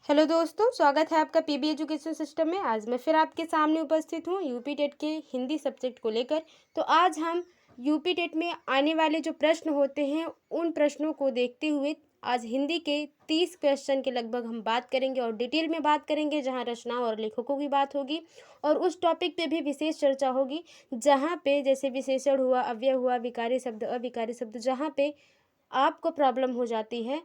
Hello दोस्तों, स्वागत है आपका पीबी एजुकेशन सिस्टम में। आज मैं फिर आपके सामने उपस्थित हूँ यूपी टेट के हिंदी सब्जेक्ट को लेकर। तो आज हम यूपी टेट में आने वाले जो प्रश्न होते हैं उन प्रश्नों को देखते हुए आज हिंदी के 30 क्वेश्चन के लगभग हम बात करेंगे और डिटेल में बात करेंगे, जहाँ रचनाओं और लेखकों की बात होगी और उस टॉपिक पे भी विशेष चर्चा होगी, जहाँ पे जैसे विशेषण हुआ, अव्यय हुआ, विकारी शब्द, अविकारी शब्द, जहाँ पे आपको प्रॉब्लम हो जाती है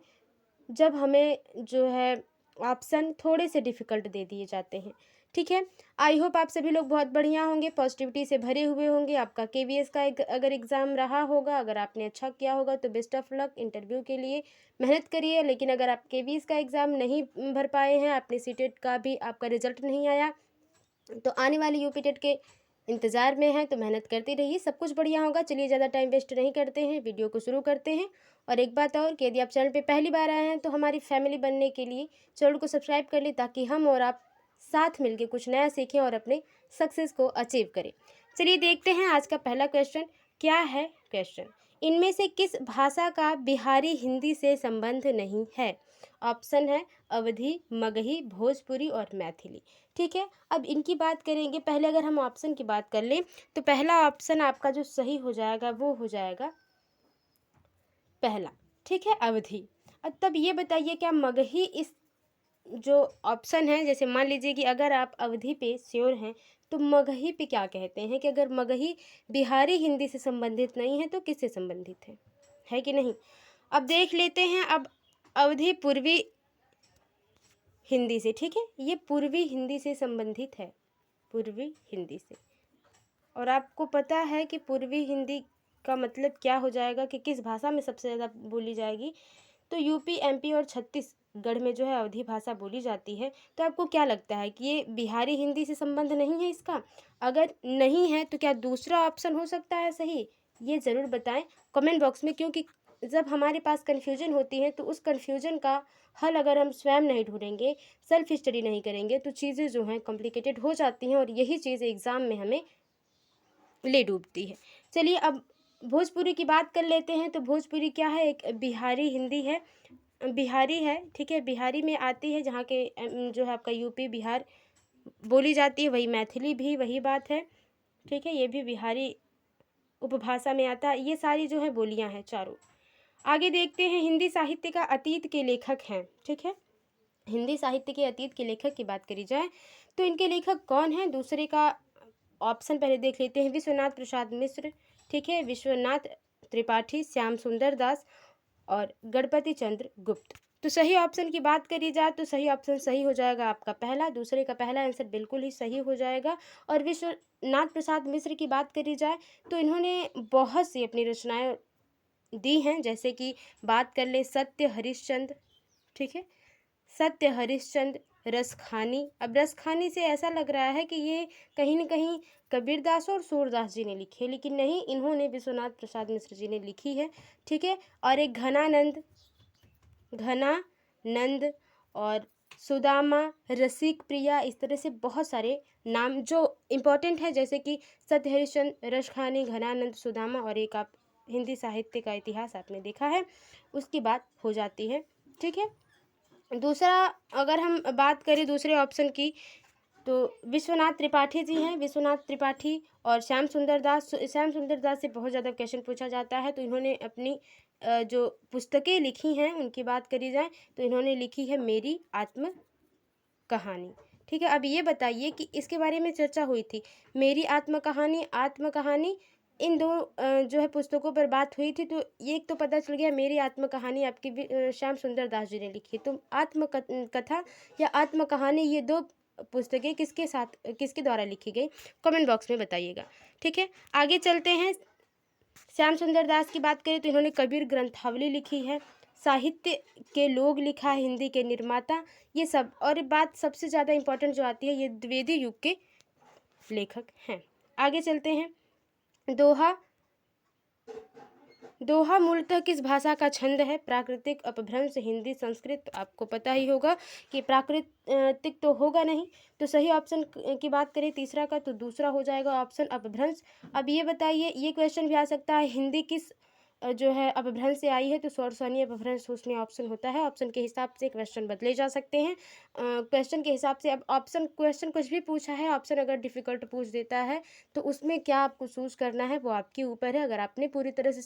जब हमें जो है ऑप्शन थोड़े से डिफ़िकल्ट दे दिए जाते हैं। ठीक है, आई होप आप सभी लोग बहुत बढ़िया होंगे, पॉजिटिविटी से भरे हुए होंगे। आपका केवीएस का अगर एग्ज़ाम रहा होगा, अगर आपने अच्छा किया होगा तो बेस्ट ऑफ लक। इंटरव्यू के लिए मेहनत करिए, लेकिन अगर आप केवीएस का एग्ज़ाम नहीं भर पाए हैं, आपने सीटेट का भी आपका रिजल्ट नहीं आया, तो आने वाली यूपी टेट के इंतज़ार में हैं, तो मेहनत करते रहिए, सब कुछ बढ़िया होगा। चलिए ज़्यादा टाइम वेस्ट नहीं करते हैं, वीडियो को शुरू करते हैं। और एक बात और कि यदि आप चैनल पे पहली बार आए हैं तो हमारी फैमिली बनने के लिए चैनल को सब्सक्राइब कर लें, ताकि हम और आप साथ मिलकर कुछ नया सीखें और अपने सक्सेस को अचीव करें। चलिए देखते हैं आज का पहला क्वेश्चन क्या है। क्वेश्चन, इनमें से किस भाषा का बिहारी हिंदी से संबंध नहीं है? ऑप्शन है अवधी, मगही, भोजपुरी और मैथिली। ठीक है, अब इनकी बात करेंगे। पहले अगर हम ऑप्शन की बात कर लें तो पहला ऑप्शन आपका जो सही हो जाएगा वो हो जाएगा पहला। ठीक है, अवधि। अब तब ये बताइए, क्या मगही इस जो ऑप्शन है, जैसे मान लीजिए कि अगर आप अवधि पे श्योर हैं तो मगही पे क्या कहते हैं कि अगर मगही बिहारी हिंदी से संबंधित नहीं है तो किससे संबंधित है कि नहीं? अब देख लेते हैं। अब अवधि पूर्वी हिंदी से, ठीक है, ये पूर्वी हिंदी से संबंधित है, पूर्वी हिंदी से। और आपको पता है कि पूर्वी हिंदी का मतलब क्या हो जाएगा कि किस भाषा में सबसे ज़्यादा बोली जाएगी, तो यूपी, एमपी और छत्तीसगढ़ में जो है अवधी भाषा बोली जाती है। तो आपको क्या लगता है कि ये बिहारी हिंदी से संबंध नहीं है इसका? अगर नहीं है तो क्या दूसरा ऑप्शन हो सकता है सही? ये ज़रूर बताएं कमेंट बॉक्स में, क्योंकि जब हमारे पास कन्फ्यूजन होती है तो उस कन्फ्यूजन का हल अगर हम स्वयं नहीं ढूंढेंगे, सेल्फ स्टडी नहीं करेंगे, तो चीज़ें जो हैं कॉम्प्लिकेटेड हो जाती हैं और यही चीज़ एग्ज़ाम में हमें ले डूबती है। चलिए अब भोजपुरी की बात कर लेते हैं। तो भोजपुरी क्या है? एक बिहारी हिंदी है, बिहारी है। ठीक है, बिहारी में आती है, जहाँ के जो है आपका यूपी बिहार बोली जाती है, वही मैथिली भी वही बात है। ठीक है, ये भी बिहारी उपभाषा में आता है। ये सारी जो है बोलियां हैं चारों। आगे देखते हैं, हिंदी साहित्य का अतीत के लेखक हैं। ठीक है, हिंदी साहित्य के अतीत के लेखक की बात करी जाए तो इनके लेखक कौन हैं? दूसरे का ऑप्शन पहले देख लेते हैं। विश्वनाथ प्रसाद मिश्र, ठीक है, विश्वनाथ त्रिपाठी, श्याम सुंदर दास और गणपति चंद्र गुप्त। तो सही ऑप्शन की बात करी जाए तो सही ऑप्शन सही हो जाएगा आपका पहला। दूसरे का पहला आंसर बिल्कुल ही सही हो जाएगा। और विश्वनाथ प्रसाद मिश्र की बात करी जाए तो इन्होंने बहुत सी अपनी रचनाएं दी हैं, जैसे कि बात कर ले सत्य हरिश्चंद्र, ठीक है, सत्य हरिश्चंद्र, रसखानी। अब रसखानी से ऐसा लग रहा है कि ये कहीं न कहीं कबीरदास और सूरदास जी ने लिखी है, लेकिन नहीं, इन्होंने विश्वनाथ प्रसाद मिश्र जी ने लिखी है। ठीक है, और एक घनानंद, घनानंद और सुदामा, रसिक प्रिया, इस तरह से बहुत सारे नाम जो इम्पोर्टेंट है, जैसे कि सत्य हरिश्चंद्र, रसखानी, घनानंद, सुदामा और एक आप हिंदी साहित्य का इतिहास आपने देखा है, उसकी बात हो जाती है। ठीक है, दूसरा अगर हम बात करें दूसरे ऑप्शन की, तो विश्वनाथ त्रिपाठी जी हैं, विश्वनाथ त्रिपाठी और श्याम सुंदर दास। श्याम सुंदर दास से बहुत ज़्यादा क्वेश्चन पूछा जाता है, तो इन्होंने अपनी जो पुस्तकें लिखी हैं उनकी बात करी जाए तो इन्होंने लिखी है मेरी आत्म कहानी। ठीक है, अब ये बताइए कि इसके बारे में चर्चा हुई थी, मेरी आत्म कहानी इन दो जो है पुस्तकों पर बात हुई थी। तो ये एक तो पता चल गया, मेरी आत्म कहानी आपकी श्याम सुंदर दास जी ने लिखी। तो कथा या आत्म कहानी, ये दो पुस्तकें किसके साथ, किसके द्वारा लिखी गई, कमेंट बॉक्स में बताइएगा। ठीक है, आगे चलते हैं। श्याम सुंदर दास की बात करें तो इन्होंने कबीर ग्रंथावली लिखी है, साहित्य के लोग लिखा है, हिंदी के निर्माता, ये सब। और बात सबसे ज़्यादा इम्पोर्टेंट जो आती है, ये द्विवेदी युग के लेखक हैं। आगे चलते हैं। दोहा, दोहा मूलतः किस भाषा का छंद है? प्राकृतिक, अपभ्रंश, हिंदी, संस्कृत। आपको पता ही होगा कि प्राकृतिक तो होगा नहीं, तो सही ऑप्शन की बात करें तीसरा का, तो दूसरा हो जाएगा ऑप्शन अपभ्रंश। अब ये बताइए, ये क्वेश्चन भी आ सकता है, हिंदी किस जो है अपभ्रंश से आई है, तो स्वर ध्वनि अपभ्रंश उसमें ऑप्शन होता है। ऑप्शन के हिसाब से क्वेश्चन बदले जा सकते हैं। क्वेश्चन के हिसाब से अब क्वेश्चन कुछ भी पूछा है, ऑप्शन अगर डिफ़िकल्ट पूछ देता है तो उसमें क्या आपको चूज़ करना है वो आपके ऊपर है। अगर आपने पूरी तरह से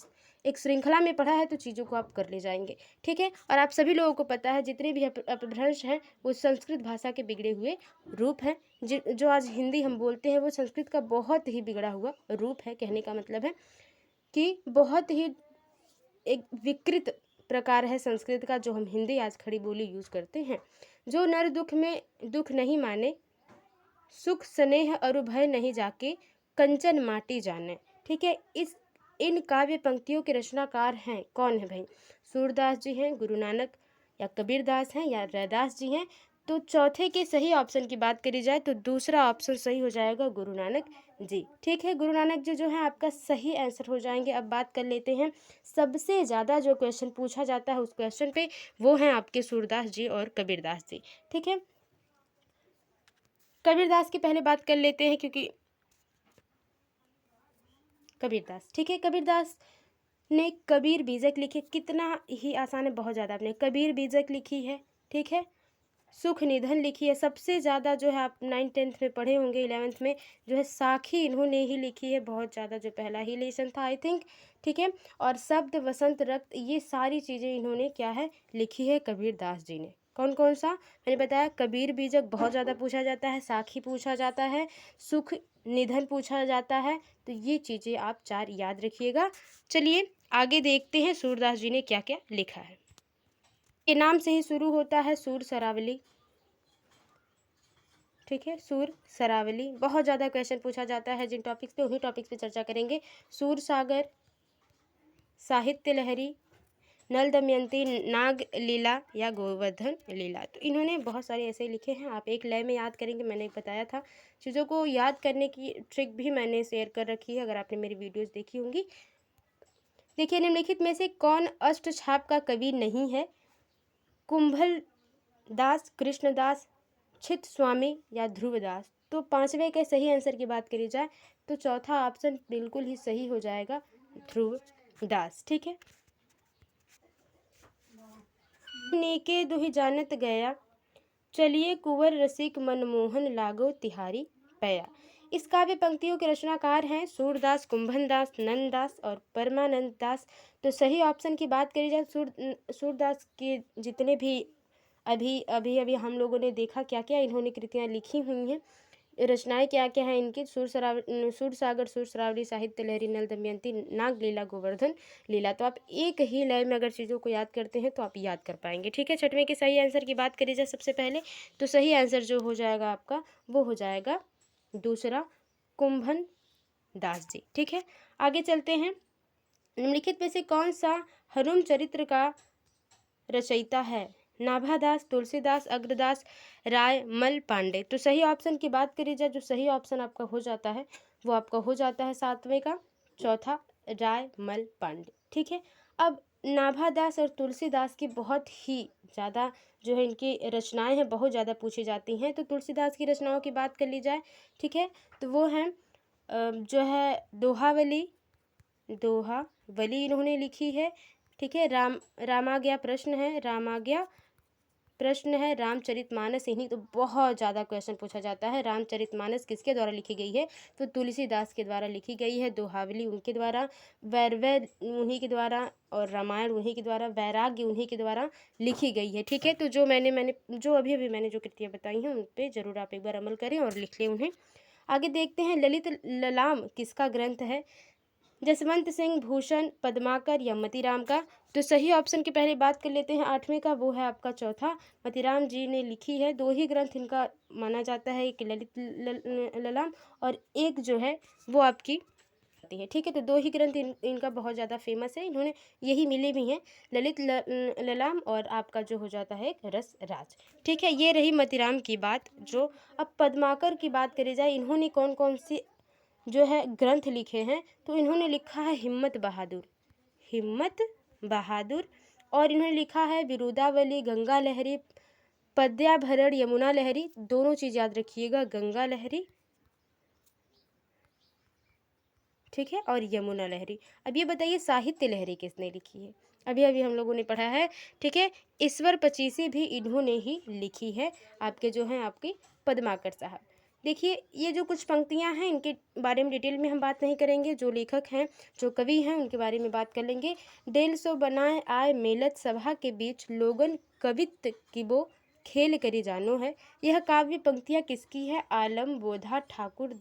एक श्रृंखला में पढ़ा है तो चीज़ों को आप कर ले जाएंगे, ठीक है। और आप सभी लोगों को पता है जितने भी अपभ्रंश हैं वो संस्कृत भाषा के बिगड़े हुए रूप हैं। जो आज हिंदी हम बोलते हैं वो संस्कृत का बहुत ही बिगड़ा हुआ रूप है। कहने का मतलब है कि बहुत ही एक विकृत प्रकार है संस्कृत का, जो हम हिंदी आज खड़ी बोली यूज़ करते हैं। जो नर दुख में दुख नहीं माने, सुख स्नेह अरु भय नहीं जाके, कंचन माटी जाने, ठीक है। इन काव्य पंक्तियों के रचनाकार हैं कौन है भाई? सूरदास जी हैं, गुरु नानक या कबीरदास हैं या रैदास जी हैं। तो चौथे के सही ऑप्शन की बात करी जाए तो दूसरा ऑप्शन सही हो जाएगा, गुरु नानक जी, ठीक है। गुरु नानक जी जो है आपका सही आंसर हो जाएंगे। अब बात कर लेते हैं सबसे ज़्यादा जो क्वेश्चन पूछा जाता है उस क्वेश्चन पे, वो हैं आपके सूरदास जी और कबीरदास जी, ठीक है। कबीरदास की पहले बात कर लेते हैं, क्योंकि कबीरदास, ठीक है। कबीरदास ने कबीर बीजक लिखी, कितना ही आसान है, बहुत ज़्यादा। आपने कबीर बीजक लिखी है, ठीक है। सुख निधन लिखी है। सबसे ज़्यादा जो है आप 9th-10th में पढ़े होंगे, 11th में जो है साखी इन्होंने ही लिखी है, बहुत ज़्यादा, जो पहला ही लेसन था आई थिंक, ठीक है। और शब्द वसंत रक्त, ये सारी चीज़ें इन्होंने क्या है लिखी है कबीरदास जी ने। कौन कौन सा मैंने बताया? कबीर बीजक बहुत ज़्यादा पूछा जाता है, साखी पूछा जाता है, सुख निधन पूछा जाता है। तो ये चीज़ें आप 4 याद रखिएगा। चलिए आगे देखते हैं सूरदास जी ने क्या क्या लिखा है। ये नाम से ही शुरू होता है, सूर सरावली, ठीक है। सूर सरावली बहुत ज़्यादा क्वेश्चन पूछा जाता है, जिन टॉपिक्स पे उन्हीं टॉपिक्स पे चर्चा करेंगे। सूर सागर, साहित्य लहरी, नल दमयंती, नाग लीला या गोवर्धन लीला। तो इन्होंने बहुत सारे ऐसे लिखे हैं, आप एक लय में याद करेंगे। मैंने बताया था चीज़ों को याद करने की ट्रिक भी मैंने शेयर कर रखी है, अगर आपने मेरी वीडियोज़ देखी होंगी। देखिए, निम्नलिखित में से कौन अष्टछाप का कवि नहीं है? कुंभल दास, कृष्णदास, छित स्वामी या ध्रुवदास। तो 5वें के सही आंसर की बात करी जाए तो चौथा ऑप्शन बिल्कुल ही सही हो जाएगा, ध्रुवदास, ठीक है। नेके दुहि जानत गया, चलिए कुंवर रसिक मनमोहन लागो तिहारी पया। इस काव्य पंक्तियों के रचनाकार हैं सूरदास, कुंभन दास, नंददास और परमानंद दास। तो सही ऑप्शन की बात करी जाए, सूरदास के जितने भी अभी हम लोगों ने देखा क्या क्या इन्होंने कृतियाँ लिखी हुई हैं, रचनाएं क्या क्या हैं इनकी। सूर सागर, सूर सरावली, साहित्य लहरी, नल दमयंती, नाग लीला, गोवर्धन लीला। तो आप एक ही लय में अगर चीज़ों को याद करते हैं तो आप याद कर पाएंगे, ठीक है। 6वें के सही आंसर की बात करी जाए सबसे पहले, तो सही आंसर जो हो जाएगा आपका वो हो जाएगा दूसरा, कुंभन दास जी, ठीक है। आगे चलते हैं। निम्नलिखित में से कौन सा हनुम चरित्र का रचयिता है? नाभादास, तुलसीदास, अग्रदास, राय, मल, पांडे। तो सही ऑप्शन की बात करी जाए, जो सही ऑप्शन आपका हो जाता है वो आपका हो जाता है 7वें का चौथा, राय, मल, पांडे, ठीक है। अब नाभादास और तुलसीदास की बहुत ही ज़्यादा जो है इनकी रचनाएं हैं बहुत ज़्यादा पूछी जाती हैं। तो तुलसीदास की रचनाओं की बात कर ली जाए, ठीक है, तो वो हैं जो है दोहावली इन्होंने लिखी है, ठीक है। रामाज्ञा प्रश्न है, रामचरितमानस, इन्हीं। तो बहुत ज़्यादा क्वेश्चन पूछा जाता है, रामचरितमानस किसके द्वारा लिखी गई है? तो तुलसीदास के द्वारा लिखी गई है। दोहावली उनके द्वारा, वैरवै उन्हीं के द्वारा, और रामायण उन्हीं के द्वारा, वैराग्य उन्हीं के द्वारा लिखी गई है, ठीक है। तो जो मैंने जो अभी मैंने जो कृतियाँ बताई हैं उन पर ज़रूर आप एक बार अमल करें और लिख लें उन्हें। आगे देखते हैं, ललित ललाम किसका ग्रंथ है? जसवंत सिंह, भूषण, पद्माकर या मतीराम का। तो सही ऑप्शन की पहले बात कर लेते हैं 8वें का, वो है आपका चौथा, मतीराम जी ने लिखी है। 2 ही ग्रंथ इनका माना जाता है, एक ललित ललाम और एक जो है वो आपकी है, ठीक है। तो 2 ही ग्रंथ इनका बहुत ज़्यादा फेमस है, इन्होंने यही मिले भी हैं, ललित ललाम और आपका जो हो जाता है एक रस राज, ठीक है। ये रही मतीराम की बात। जो अब पद्माकर की बात करी जाए, इन्होंने कौन कौन सी जो है ग्रंथ लिखे हैं? तो इन्होंने लिखा है हिम्मत बहादुर, और इन्होंने लिखा है विरुदावली, गंगा लहरी, पद्याभरण, यमुना लहरी। दोनों चीज़ याद रखिएगा, गंगा लहरी, ठीक है, और यमुना लहरी। अब ये बताइए साहित्य लहरी किसने लिखी है? अभी अभी हम लोगों ने पढ़ा है, ठीक है, ईश्वर पचीसी भी इन्होंने ही लिखी है, आपके जो हैं आपके पद्माकर साहब। देखिए ये जो कुछ पंक्तियां हैं इनके बारे में डिटेल में हम बात नहीं करेंगे, जो लेखक हैं जो कवि हैं उनके बारे में बात कर लेंगे। डेल सो बनाए आए मेलत सभा के बीच लोगन कवित्व की वो खेल करी जानो है। यह काव्य पंक्तियां किसकी है? आलम बोधा ठाकुर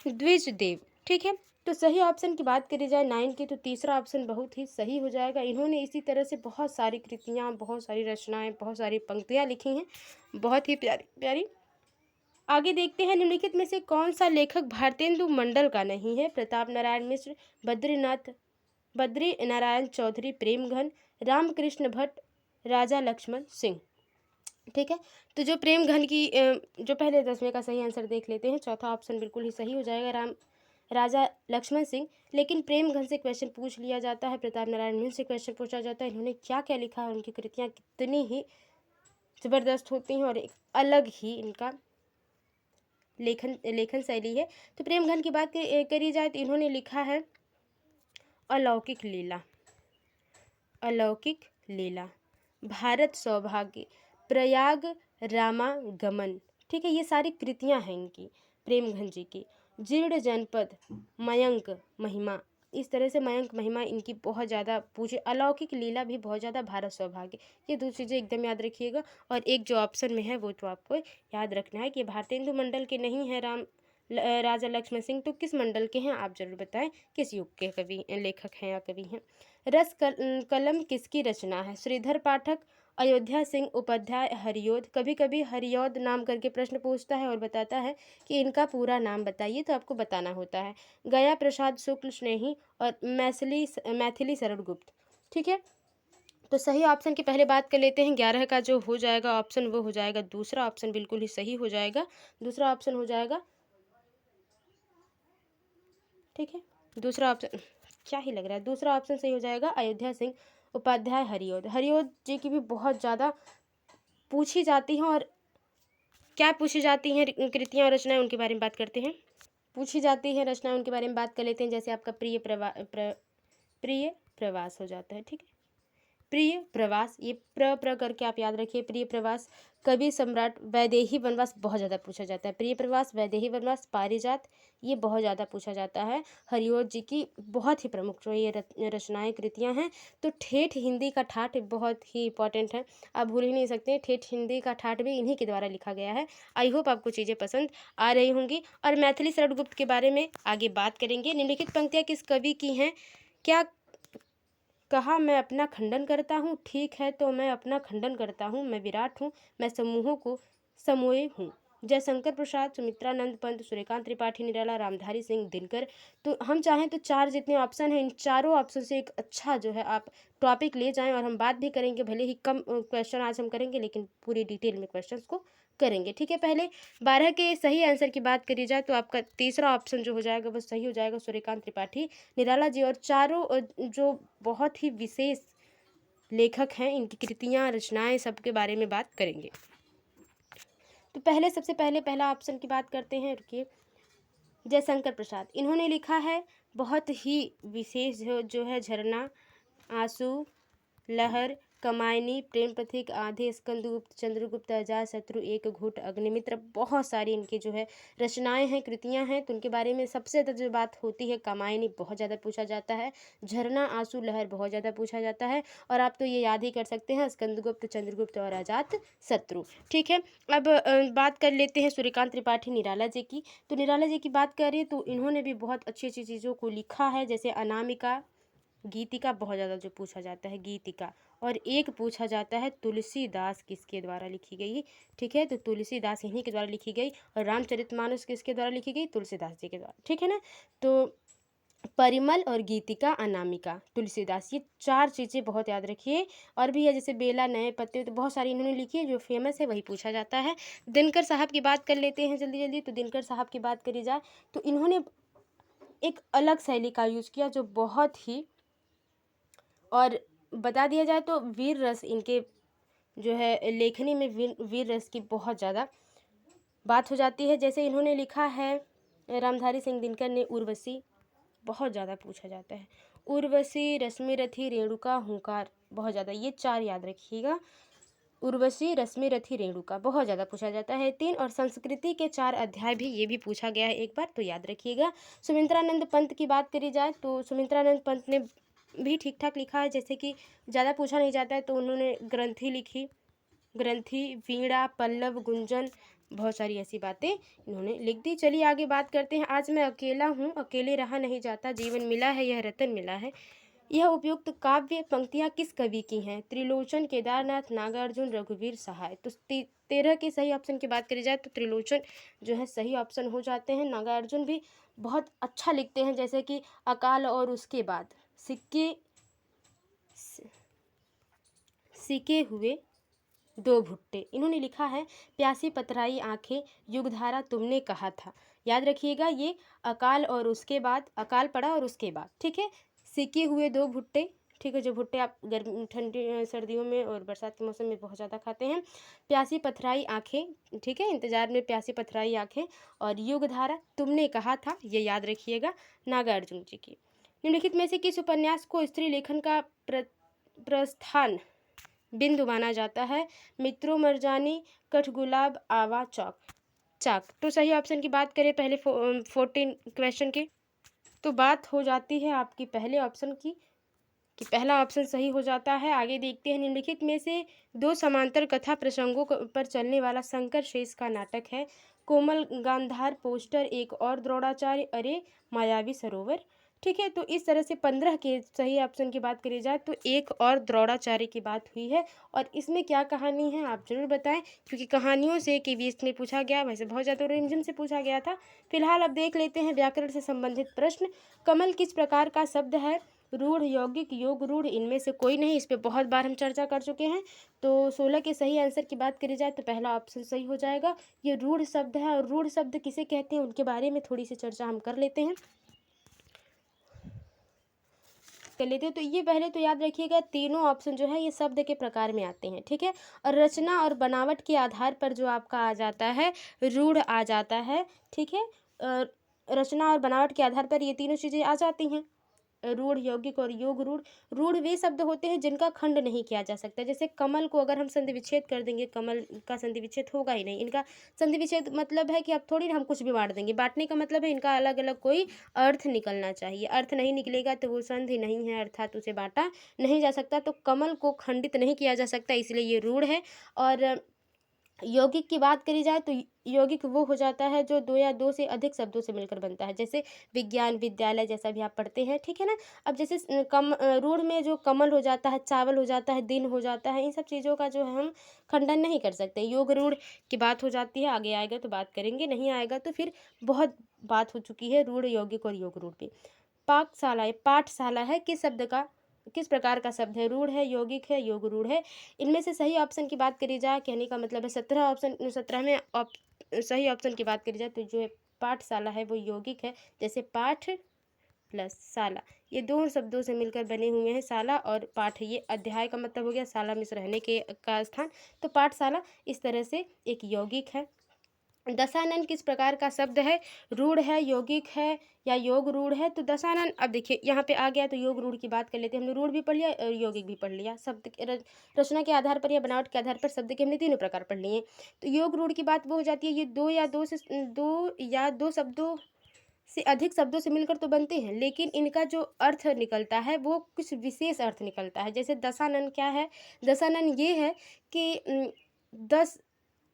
द्विज देव। ठीक है, तो सही ऑप्शन की बात करी जाए 9 की, तो तीसरा ऑप्शन बहुत ही सही हो जाएगा। इन्होंने इसी तरह से बहुत सारी कृतियाँ, बहुत सारी रचनाएं, बहुत सारी पंक्तियाँ लिखी हैं, बहुत ही प्यारी प्यारी। आगे देखते हैं, निम्नलिखित में से कौन सा लेखक भारतेंदु मंडल का नहीं है? प्रताप नारायण मिश्र, बद्री नारायण चौधरी, प्रेमघन, रामकृष्ण भट्ट, राजा लक्ष्मण सिंह। ठीक है, तो जो प्रेमघन की जो पहले 10वें का सही आंसर देख लेते हैं। चौथा ऑप्शन बिल्कुल ही सही हो जाएगा, राजा लक्ष्मण सिंह। लेकिन प्रेमघन से क्वेश्चन पूछ लिया जाता है, प्रताप नारायण मिश्र से क्वेश्चन पूछा जाता है, इन्होंने क्या क्या लिखा है, उनकी कृतियाँ कितनी ही ज़बरदस्त होती हैं और एक अलग ही इनका लेखन शैली है। तो प्रेमघन की बात करी जाए तो इन्होंने लिखा है अलौकिक लीला, अलौकिक लीला, भारत सौभाग्य, प्रयाग रामागमन। ठीक है, ये सारी कृतियां हैं इनकी, प्रेमघन जी की। जीर्ण जनपद, मयंक महिमा, इस तरह से मयंक महिमा इनकी बहुत ज़्यादा पूछे। अलौकिक लीला भी बहुत ज़्यादा, भारत सौभाग्य, ये दो चीज़ें एकदम याद रखिएगा। और एक जो ऑप्शन में है वो तो आपको याद रखना है कि भारतेंदु मंडल के नहीं है राजा लक्ष्मण सिंह, तो किस मंडल के हैं आप जरूर बताएं, किस युग के कवि लेखक हैं या कवि हैं। कलम किसकी रचना है? श्रीधर पाठक, अयोध्या सिंह उपाध्याय, हरियोध। कभी कभी हरियोध नाम करके प्रश्न पूछता है और बताता है कि इनका पूरा नाम बताइए, तो आपको बताना होता है। गया प्रसाद शुक्ल स्नेही और मैथिली शरण गुप्त। ठीक है, तो सही ऑप्शन की पहले बात कर लेते हैं। 11 का जो हो जाएगा ऑप्शन वो हो जाएगा दूसरा ऑप्शन, बिल्कुल ही सही हो जाएगा। दूसरा ऑप्शन हो जाएगा, ठीक है, दूसरा ऑप्शन क्या ही लग रहा है, दूसरा ऑप्शन सही हो जाएगा, अयोध्या सिंह उपाध्याय, हरियोध। हरियोध जी की भी बहुत ज़्यादा पूछी जाती हैं, और क्या पूछी जाती हैं कृतियाँ और रचनाएं, उनके बारे में बात करते हैं। पूछी जाती है रचनाएं, उनके बारे में बात कर लेते हैं। जैसे आपका प्रिय प्रवास हो जाता है, ठीक है, प्रिय प्रवास, ये प्र करके आप याद रखिए, प्रिय प्रवास। कवि सम्राट, वैदेही वनवास बहुत ज़्यादा पूछा जाता है, प्रिय प्रवास, वैदेही वनवास, पारिजात, ये बहुत ज़्यादा पूछा जाता है। हरियोध जी की बहुत ही प्रमुख जो ये रचनाएं कृतियां हैं। तो ठेठ हिंदी का ठाठ बहुत ही इंपॉर्टेंट है, आप भूल ही नहीं सकते, ठेठ हिंदी का ठाठ भी इन्हीं के द्वारा लिखा गया है। आई होप आपको चीज़ें पसंद आ रही होंगी। और मैथिली शरण गुप्त के बारे में आगे बात करेंगे। निम्नलिखित पंक्तियाँ किस कवि की हैं? क्या कहा मैं अपना खंडन करता हूँ, ठीक है तो मैं अपना खंडन करता हूँ, मैं विराट हूँ, मैं समूहों को समोए हूँ। जयशंकर प्रसाद, सुमित्रानंद पंत, सूर्यकांत त्रिपाठी निराला, रामधारी सिंह दिनकर। तो हम चाहें तो चार जितने ऑप्शन हैं, इन चारों ऑप्शन से एक अच्छा जो है आप टॉपिक ले जाएं, और हम बात भी करेंगे, भले ही कम क्वेश्चन आज हम करेंगे लेकिन पूरी डिटेल में क्वेश्चंस को करेंगे। ठीक है, पहले 12 के सही आंसर की बात करी जाए तो आपका तीसरा ऑप्शन जो हो जाएगा वो सही हो जाएगा, सूर्यकांत त्रिपाठी निराला जी। और चारों जो बहुत ही विशेष लेखक हैं, इनकी कृतियाँ रचनाएं सबके बारे में बात करेंगे। तो पहले सबसे पहले पहला ऑप्शन की बात करते हैं, रुकिए, जयशंकर प्रसाद। इन्होंने लिखा है बहुत ही विशेष जो है झरना, आंसू, लहर, कमायनी, प्रेम प्रतीक, आधे, स्कंदगुप्त, चंद्रगुप्त, अजात शत्रु, एक घूट, अग्निमित्र। बहुत सारी इनकी जो है रचनाएं हैं, कृतियां हैं। तो उनके बारे में सबसे ज़्यादा जो बात होती है, कमायनी बहुत ज़्यादा पूछा जाता है, झरना, आंसू, लहर बहुत ज़्यादा पूछा जाता है, और आप तो ये याद ही कर सकते हैं, स्कंदगुप्त, चंद्रगुप्त और अजात शत्रु। ठीक है, अब बात कर लेते हैं सूर्यकांत त्रिपाठी निराला जी की। तो निराला जी की बात करें तो इन्होंने भी बहुत अच्छी अच्छी चीज़ों को लिखा है, जैसे अनामिका, गीतिका बहुत ज़्यादा जो पूछा जाता है, गीतिका। और एक पूछा जाता है तुलसीदास किसके द्वारा लिखी गई। ठीक है, तो तुलसीदास इन्हीं के द्वारा लिखी गई। और रामचरितमानस किसके द्वारा लिखी गई? तुलसीदास जी के द्वारा। ठीक है ना, तो परिमल और गीतिका, अनामिका, तुलसीदास, ये चार चीज़ें बहुत याद रखिए। और भी है जैसे बेला, नए पत्ते, तो बहुत सारी इन्होंने लिखी है, जो फेमस है वही पूछा जाता है। दिनकर साहब की बात कर लेते हैं जल्दी जल्दी। तो दिनकर साहब की बात करी जाए तो इन्होंने एक अलग शैली का यूज़ किया, जो बहुत ही, और बता दिया जाए तो वीर रस इनके जो है लेखनी में वीर रस की बहुत ज़्यादा बात हो जाती है। जैसे इन्होंने लिखा है, रामधारी सिंह दिनकर ने, उर्वशी, बहुत ज़्यादा पूछा जाता है। उर्वशी, रश्मिरथी, रेणुका, हुंकार, बहुत ज़्यादा, ये 4 याद रखिएगा। उर्वशी, रश्मिरथी, रेणुका बहुत ज़्यादा पूछा जाता है। 3 और संस्कृति के 4 अध्याय भी, ये भी पूछा गया है एक बार, तो याद रखिएगा। सुमित्रानंद पंत की बात करी जाए तो सुमित्रानंद पंत ने भी ठीक ठाक लिखा है, जैसे कि ज़्यादा पूछा नहीं जाता है तो उन्होंने ग्रंथि लिखी, ग्रंथि, वीणा, पल्लव, गुंजन, बहुत सारी ऐसी बातें इन्होंने लिख दी। चलिए आगे बात करते हैं। आज मैं अकेला हूँ, अकेले रहा नहीं जाता, जीवन मिला है यह रतन मिला है। यह उपयुक्त काव्य पंक्तियाँ किस कवि की हैं? त्रिलोचन, केदारनाथ, नागार्जुन, रघुवीर सहाय। तो 13 के सही ऑप्शन की बात करी जाए तो त्रिलोचन जो है सही ऑप्शन हो जाते हैं। नागार्जुन भी बहुत अच्छा लिखते हैं, जैसे कि अकाल और उसके बाद, सिक्के सिके हुए 2 भुट्टे, इन्होंने लिखा है। प्यासी पथराई आंखें, युगधारा, तुमने कहा था, याद रखिएगा। ये अकाल और उसके बाद, अकाल पड़ा और उसके बाद, ठीक है। सिके हुए 2 भुट्टे, ठीक है, जो भुट्टे आप गर्मी ठंडी सर्दियों में और बरसात के मौसम में बहुत ज़्यादा खाते हैं। प्यासी पथराई आंखें, ठीक है, इंतजार में प्यासी पथराई आंखें, और युगधारा, तुमने कहा था, ये याद रखिएगा, नागार्जुन जी की। निम्नलिखित में से किस उपन्यास को स्त्री लेखन का प्रस्थान बिंदु माना जाता है? मित्रों, मरजानी, कठगुलाब, आवा, चाक। तो सही ऑप्शन की बात करें पहले 14 क्वेश्चन की, तो बात हो जाती है आपकी पहले ऑप्शन की, कि पहला ऑप्शन सही हो जाता है। आगे देखते हैं। निम्नलिखित में से 2 समांतर कथा प्रसंगों पर चलने वाला शंकर शेष का नाटक है? कोमल गांधार, पोस्टर, एक और द्रोणाचार्य, अरे मायावी सरोवर। ठीक है, तो इस तरह से 15 के सही ऑप्शन की बात करी जाए तो एक और द्रोणाचार्य की बात हुई है। और इसमें क्या कहानी है आप जरूर बताएं, क्योंकि कहानियों से KVS में पूछा गया, वैसे बहुत ज़्यादा रिमझिम से पूछा गया था। फिलहाल अब देख लेते हैं व्याकरण से संबंधित प्रश्न। कमल किस प्रकार का शब्द है? रूढ़, यौगिक, योग रूढ़, इनमें से कोई नहीं। इस पर बहुत बार हम चर्चा कर चुके हैं। तो 16 के सही आंसर की बात करी जाए तो पहला ऑप्शन सही हो जाएगा। ये रूढ़ शब्द है, और रूढ़ शब्द किसे कहते हैं उनके बारे में थोड़ी सी चर्चा हम कर लेते हैं। तो ये पहले तो याद रखिएगा, तीनों ऑप्शन जो है ये शब्द के प्रकार में आते हैं, ठीक है। और रचना और बनावट के आधार पर जो आपका आ जाता है, रूढ़ आ जाता है, ठीक है। रचना और बनावट के आधार पर ये तीनों चीज़ें आ जाती हैं, रूढ़, यौगिक और योग रूढ़। रूढ़ वे शब्द होते हैं जिनका खंड नहीं किया जा सकता। जैसे कमल को अगर हम संधि विच्छेद कर देंगे, कमल का संधि विच्छेद होगा ही नहीं। इनका संधि विच्छेद मतलब है कि अब थोड़ी ना हम कुछ भी बांट देंगे, बांटने का मतलब है इनका अलग अलग कोई अर्थ निकलना चाहिए। अर्थ नहीं निकलेगा तो वो संधि नहीं है, अर्थात उसे बांटा नहीं जा सकता। तो कमल को खंडित नहीं किया जा सकता, इसलिए ये रूढ़ है। और यौगिक की बात करी जाए तो यौगिक वो हो जाता है जो 2 या 2 से अधिक शब्दों से मिलकर बनता है, जैसे विज्ञान, विद्यालय, जैसा भी आप पढ़ते हैं, ठीक है ना। अब जैसे रूढ़ में जो कमल हो जाता है, चावल हो जाता है, दिन हो जाता है, इन सब चीज़ों का जो है हम खंडन नहीं कर सकते। योग रूढ़ की बात हो जाती है, आगे आएगा तो बात करेंगे, नहीं आएगा तो फिर बहुत बात हो चुकी है रूढ़, यौगिक और योग रूढ़ पे। पाकशाला, पाठशाला है किस शब्द का, किस प्रकार का शब्द है? रूढ़ है, यौगिक है, योग रूढ़ है। इनमें से सही ऑप्शन की बात करी जाए, कहने का मतलब है 17 ऑप्शन, 17वें सही ऑप्शन की बात करी जाए तो जो है पाठशाला है वो यौगिक है। जैसे पाठ प्लस शाला, ये 2 शब्दों से मिलकर बने हुए हैं। शाला और पाठ, ये अध्याय का मतलब हो गया, शाला में रहने के का स्थान। तो पाठशाला इस तरह से एक यौगिक है। दशानन किस प्रकार का शब्द है? रूढ़ है, यौगिक है, या योग रूढ़ है? तो दशानन, अब देखिए यहाँ पे आ गया तो योग रूढ़ की बात कर लेते हैं। हमने रूढ़ भी पढ़ लिया और यौगिक भी पढ़ लिया। शब्द रचना के आधार पर या बनावट के आधार पर शब्द के हमने तीनों प्रकार पढ़ लिए। तो योग रूढ़ की बात वो हो जाती है, ये 2 या 2 शब्दों से अधिक शब्दों से मिलकर तो बनते हैं, लेकिन इनका जो अर्थ निकलता है वो कुछ विशेष अर्थ निकलता है। जैसे दशानन क्या है? दशानन ये है कि 10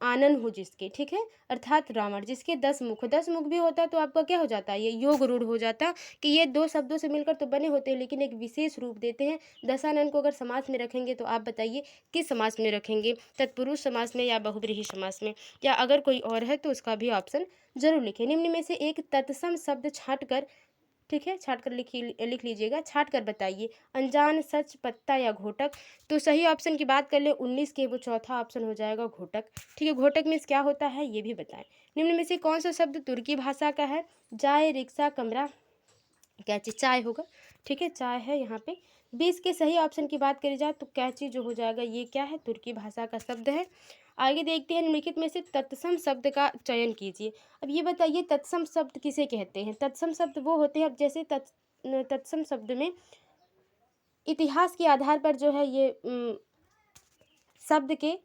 आनन हो जिसके, ठीक है, अर्थात रावण, जिसके 10 मुख, 10 मुख भी होता तो आपका क्या हो जाता है? ये योग रूढ़ हो जाता, कि ये 2 शब्दों से मिलकर तो बने होते हैं लेकिन एक विशेष रूप देते हैं। दशानन को अगर समास में रखेंगे तो आप बताइए किस समास में रखेंगे? तत्पुरुष समास में या बहुव्रीहि समास में, या अगर कोई और है तो उसका भी ऑप्शन जरूर लिखें। निम्न में से एक तत्सम शब्द छाँट कर, ठीक है, छाँट कर लिख लीजिएगा, छाँट कर बताइए। अनजान, सच, पत्ता या घोटक। तो सही ऑप्शन की बात कर ले 19 के, वो चौथा ऑप्शन हो जाएगा घोटक, ठीक है। घोटक मीन्स क्या होता है ये भी बताएं। निम्न में से कौन सा शब्द तुर्की भाषा का है? जाए, रिक्शा, कमरा, क्या चीज़? चाय होगा, ठीक है, चाय है यहाँ पे। 20 के सही ऑप्शन की बात करी जाए तो कैची जो हो जाएगा ये क्या है, तुर्की भाषा का शब्द है। आगे देखते हैं, निम्नलिखित में से तत्सम शब्द का चयन कीजिए। अब ये बताइए तत्सम शब्द किसे कहते हैं। तत्सम शब्द वो होते हैं, अब जैसे तत्सम शब्द में इतिहास के आधार पर जो है ये शब्द के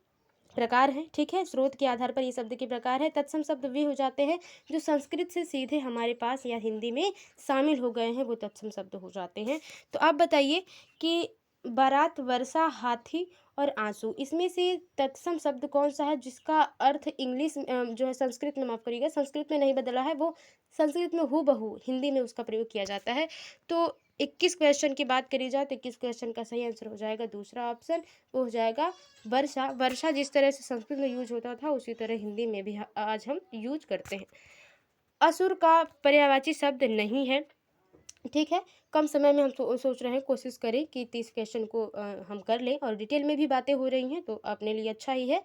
प्रकार हैं, ठीक है, स्रोत के आधार पर ये शब्द के प्रकार है। तत्सम शब्द वे हो जाते हैं जो संस्कृत से सीधे हमारे पास या हिंदी में शामिल हो गए हैं, वो तत्सम शब्द हो जाते हैं। तो आप बताइए कि बारात, वर्षा, हाथी और आंसू, इसमें से तत्सम शब्द कौन सा है जिसका अर्थ इंग्लिश जो है संस्कृत में, माफ करिएगा, संस्कृत में नहीं बदला है, वो संस्कृत में हूबहू हिंदी में उसका प्रयोग किया जाता है। तो 21 क्वेश्चन की बात करी जाए तो 21 क्वेश्चन का सही आंसर हो जाएगा दूसरा ऑप्शन, वो हो जाएगा वर्षा। वर्षा जिस तरह से संस्कृत में यूज होता था उसी तरह हिंदी में भी आज हम यूज करते हैं। असुर का पर्यायवाची शब्द नहीं है, ठीक है। कम समय में हम सोच रहे हैं, कोशिश करें कि 30 क्वेश्चन को हम कर लें, और डिटेल में भी बातें हो रही हैं तो अपने लिए अच्छा ही है,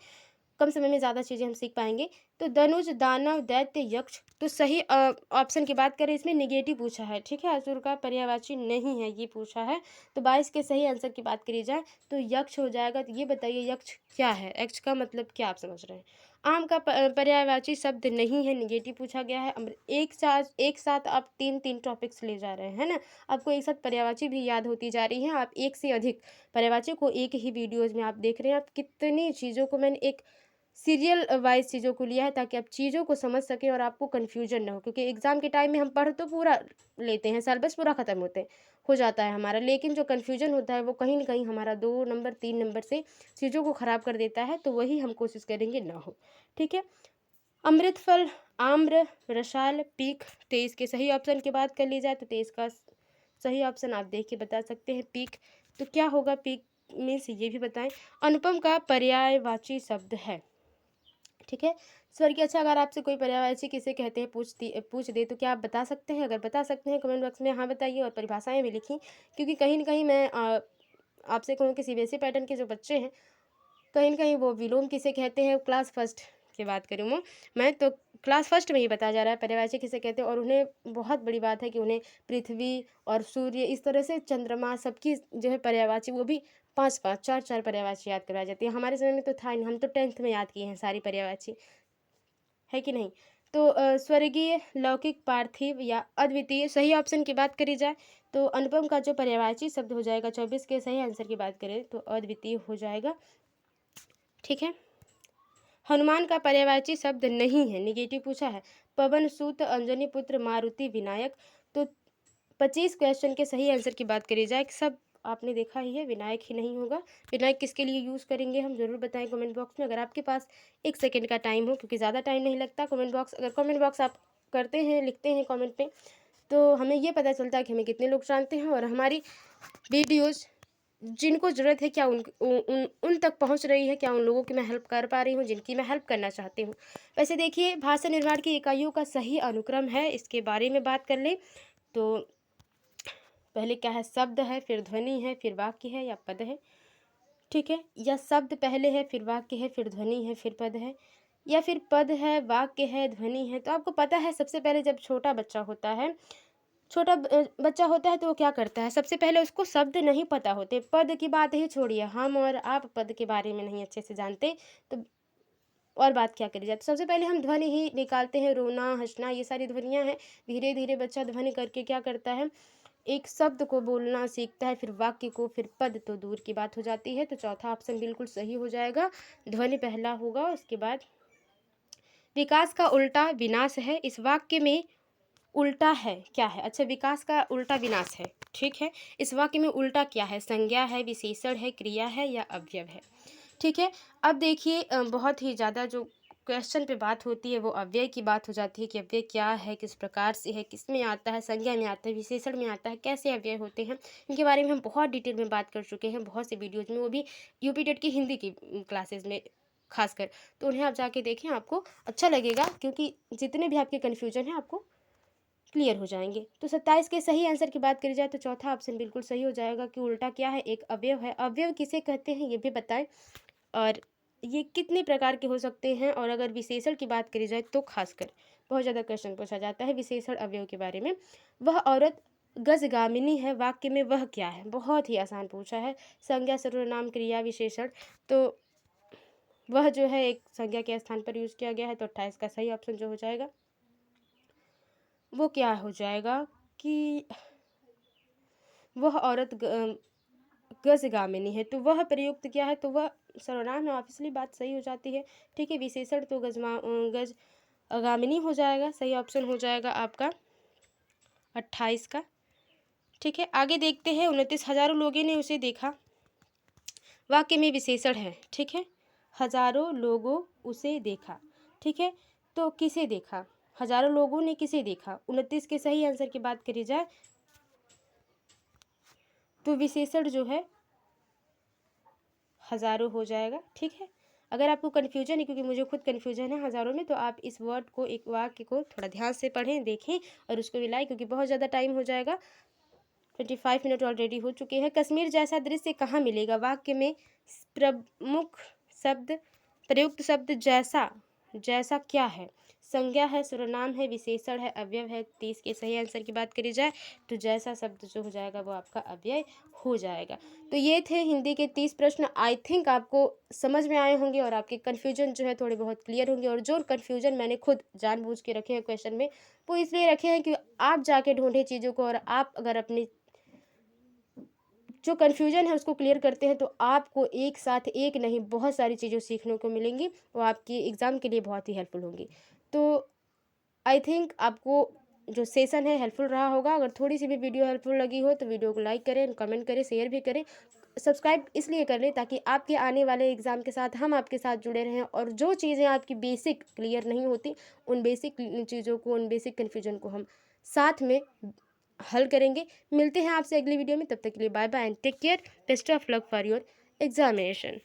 कम समय में ज़्यादा चीज़ें हम सीख पाएंगे। तो धनुष, दानव, दैत्य, यक्ष, तो सही ऑप्शन की बात करें इसमें निगेटिव पूछा है, ठीक है, असुर का पर्यायवाची नहीं है ये पूछा है। तो 22 के सही आंसर की बात करी जाए तो यक्ष हो जाएगा। तो ये बताइए यक्ष क्या है, यक्ष का मतलब क्या आप समझ रहे हैं। आम का पर्यायवाची शब्द नहीं है, निगेटिव पूछा गया है। एक साथ आप तीन तीन टॉपिक्स ले जा रहे हैं ना, आपको एक साथ पर्यायवाची भी याद होती जा रही है, आप एक से अधिक पर्यायवाची को एक ही वीडियोज़ में आप देख रहे हैं। आप कितनी चीज़ों को मैंने एक सीरियल वाइज चीज़ों को लिया है ताकि आप चीज़ों को समझ सकें और आपको कन्फ्यूजन ना हो, क्योंकि एग्ज़ाम के टाइम में हम पढ़ तो पूरा लेते हैं, सिलेबस पूरा ख़त्म हो जाता है हमारा, लेकिन जो कन्फ्यूजन होता है वो कहीं ना कहीं हमारा 2 नंबर 3 नंबर से चीज़ों को ख़राब कर देता है, तो वही हम कोशिश करेंगे ना हो, ठीक है। अमृत फल, आम्र, रसाल, पीक, 23 के सही ऑप्शन की बात कर ली जाए तो 23 का सही ऑप्शन आप देख के बता सकते हैं पीक। तो क्या होगा पीक में से ये भी बताएं। अनुपम का पर्यायवाची शब्द है, ठीक है। स्वर्गीय, अच्छा, अगर आपसे कोई पर्यायवाची किसे कहते हैं पूछ दे तो क्या आप बता सकते हैं। अगर बता सकते हैं कमेंट बॉक्स में हाँ बताइए, और परिभाषाएं भी लिखी, क्योंकि कहीं ना कहीं मैं आपसे कहूँ कि सीबीएसई पैटर्न के जो बच्चे हैं कहीं ना कहीं वो विलोम किसे कहते हैं, क्लास फर्स्ट की बात करूँ मैं तो क्लास फर्स्ट में ही बताया जा रहा है पर्यायवाची किसे कहते हैं। और उन्हें बहुत बड़ी बात है कि उन्हें पृथ्वी और सूर्य, इस तरह से चंद्रमा, सबकी जो है पर्यायवाची वो भी 5-5 4-4 पर्यायवाची याद करवाई जाती है। हमारे समय में तो था ही नहीं, हम तो 10th में याद किए हैं सारी पर्यायवाची, है कि नहीं। तो स्वर्गीय, लौकिक, पार्थिव या अद्वितीय, सही ऑप्शन की बात करी जाए तो अनुपम का जो पर्यायवाची शब्द हो जाएगा 24 के सही आंसर की बात करें तो अद्वितीय हो जाएगा, ठीक है। हनुमान का पर्यायवाची शब्द नहीं है, निगेटिव पूछा है। पवन सूत, अंजनी पुत्र, मारुति, विनायक, तो 25 क्वेश्चन के सही आंसर की बात करी जाए, सब आपने देखा ही है, विनायक ही नहीं होगा। विनायक किसके लिए यूज़ करेंगे हम ज़रूर बताएं कमेंट बॉक्स में, अगर आपके पास 1 सेकंड का टाइम हो, क्योंकि ज़्यादा टाइम नहीं लगता। अगर कमेंट बॉक्स आप करते हैं, लिखते हैं कमेंट पे, तो हमें ये पता चलता है कि हमें कितने लोग जानते हैं और हमारी वीडियोज़ जिनको ज़रूरत है क्या उन तक पहुंच रही है, क्या उन लोगों की मैं हेल्प कर पा रही हूँ जिनकी मैं हेल्प करना चाहती हूँ। वैसे देखिए, भाषा निर्माण की इकाइयों का सही अनुक्रम है, इसके बारे में बात कर लें तो पहले क्या है, शब्द है, फिर ध्वनि है, फिर वाक्य है या पद है, ठीक है। या शब्द पहले है, फिर वाक्य है, फिर ध्वनि है, फिर पद है, या फिर पद है, वाक्य है, ध्वनि है। तो आपको पता है सबसे पहले जब छोटा बच्चा होता है तो वो क्या करता है, सबसे पहले उसको शब्द नहीं पता होते। पद की बात ही छोड़िए, हम और आप पद के बारे में नहीं अच्छे से जानते तो और बात क्या करी जाए। तो सबसे पहले हम ध्वनि ही निकालते हैं, रोना, हंसना, ये सारी ध्वनियाँ हैं। धीरे धीरे बच्चा ध्वनि करके क्या करता है, एक शब्द को बोलना सीखता है, फिर वाक्य को, फिर पद, तो दूर की बात हो जाती है। तो चौथा ऑप्शन बिल्कुल सही हो जाएगा, ध्वनि पहला होगा। उसके बाद विकास का उल्टा विनाश है, इस वाक्य में उल्टा है क्या है, अच्छा, विकास का उल्टा विनाश है, ठीक है। इस वाक्य में उल्टा क्या है, संज्ञा है, विशेषण है, क्रिया है या अवयव है, ठीक है। अब देखिए बहुत ही ज़्यादा जो क्वेश्चन पे बात होती है वो अव्यय की बात हो जाती है कि अव्यय क्या है, किस प्रकार से है, किस में आता है, संज्ञा में आता है, विशेषण में आता है, कैसे अव्यय होते हैं, इनके बारे में हम बहुत डिटेल में बात कर चुके हैं बहुत से वीडियोज़ में, वो भी यूपी टेट की हिंदी की क्लासेज में खासकर। तो उन्हें आप जाके देखें, आपको अच्छा लगेगा, क्योंकि जितने भी आपके कन्फ्यूजन है आपको क्लियर हो जाएंगे। तो 27 के सही आंसर की बात करी जाए तो चौथा ऑप्शन बिल्कुल सही हो जाएगा कि उल्टा क्या है, एक अवयव है। अवयव किसे कहते हैं ये भी बताएं, और ये कितने प्रकार के हो सकते हैं। और अगर विशेषण की बात करी जाए तो खासकर बहुत ज़्यादा क्वेश्चन पूछा जाता है विशेषण अवयव के बारे में। वह औरत गजगामिनी है वाक्य में वह क्या है। बहुत ही आसान पूछा है। संज्ञा सर्वनाम क्रिया विशेषण, तो वह जो है एक संज्ञा के स्थान पर यूज़ किया गया है, तो 28 का सही ऑप्शन जो हो जाएगा वो क्या हो जाएगा कि वह औरत गजगामिनी है। तो वह प्रयुक्त क्या है, तो वह सर्वनाम है, ऑब्वियसली बात सही हो जाती है। ठीक है, विशेषण तो गजगामिनी हो जाएगा, सही ऑप्शन हो जाएगा आपका 28 का। ठीक है, आगे देखते हैं। 29 हजारों लोगों ने उसे देखा, वाक्य में विशेषण है। ठीक है, हजारों लोगों उसे देखा। ठीक है, तो किसे देखा, हजारों लोगों ने किसे देखा। 29 के सही आंसर की बात करी जाए तो विशेषण जो है हजारों हो जाएगा। ठीक है, अगर आपको कन्फ्यूजन है, क्योंकि मुझे खुद कन्फ्यूजन है हजारों में, तो आप इस वर्ड को, एक वाक्य को थोड़ा ध्यान से पढ़ें, देखें और उसको मिलाएं, क्योंकि बहुत ज़्यादा टाइम हो जाएगा। 25 मिनट ऑलरेडी हो चुके हैं। कश्मीर जैसा दृश्य कहाँ मिलेगा, वाक्य में प्रमुख शब्द, प्रयुक्त शब्द जैसा, जैसा क्या है, संज्ञा है, सर्वनाम है, विशेषण है, अव्यय है। 30 के सही आंसर की बात करी जाए तो जैसा शब्द जो हो जाएगा वो आपका अव्यय हो जाएगा। तो ये थे हिंदी के 30 प्रश्न। आई थिंक आपको समझ में आए होंगे और आपके कन्फ्यूजन जो है थोड़े बहुत क्लियर होंगे। और जो कन्फ्यूजन मैंने खुद जानबूझ के रखे हैं क्वेश्चन में, वो इसलिए रखे हैं कि आप जाके ढूंढें चीज़ों को, और आप अगर अपनी जो कन्फ्यूजन है उसको क्लियर करते हैं तो आपको एक साथ एक नहीं बहुत सारी चीज़ें सीखने को मिलेंगी, वो आपकी एग्ज़ाम के लिए बहुत ही हेल्पफुल होंगी। तो आई थिंक आपको जो सेशन है हेल्पफुल रहा होगा। अगर थोड़ी सी भी वीडियो हेल्पफुल लगी हो तो वीडियो को लाइक करें, कमेंट करें, शेयर भी करें, सब्सक्राइब इसलिए कर लें ताकि आपके आने वाले एग्ज़ाम के साथ हम आपके साथ जुड़े रहें, और जो चीज़ें आपकी बेसिक क्लियर नहीं होती उन बेसिक चीज़ों को, उन बेसिक कन्फ्यूजन को हम साथ में हल करेंगे। मिलते हैं आपसे अगली वीडियो में, तब तक के लिए bye bye and take care. Best of luck for your examination.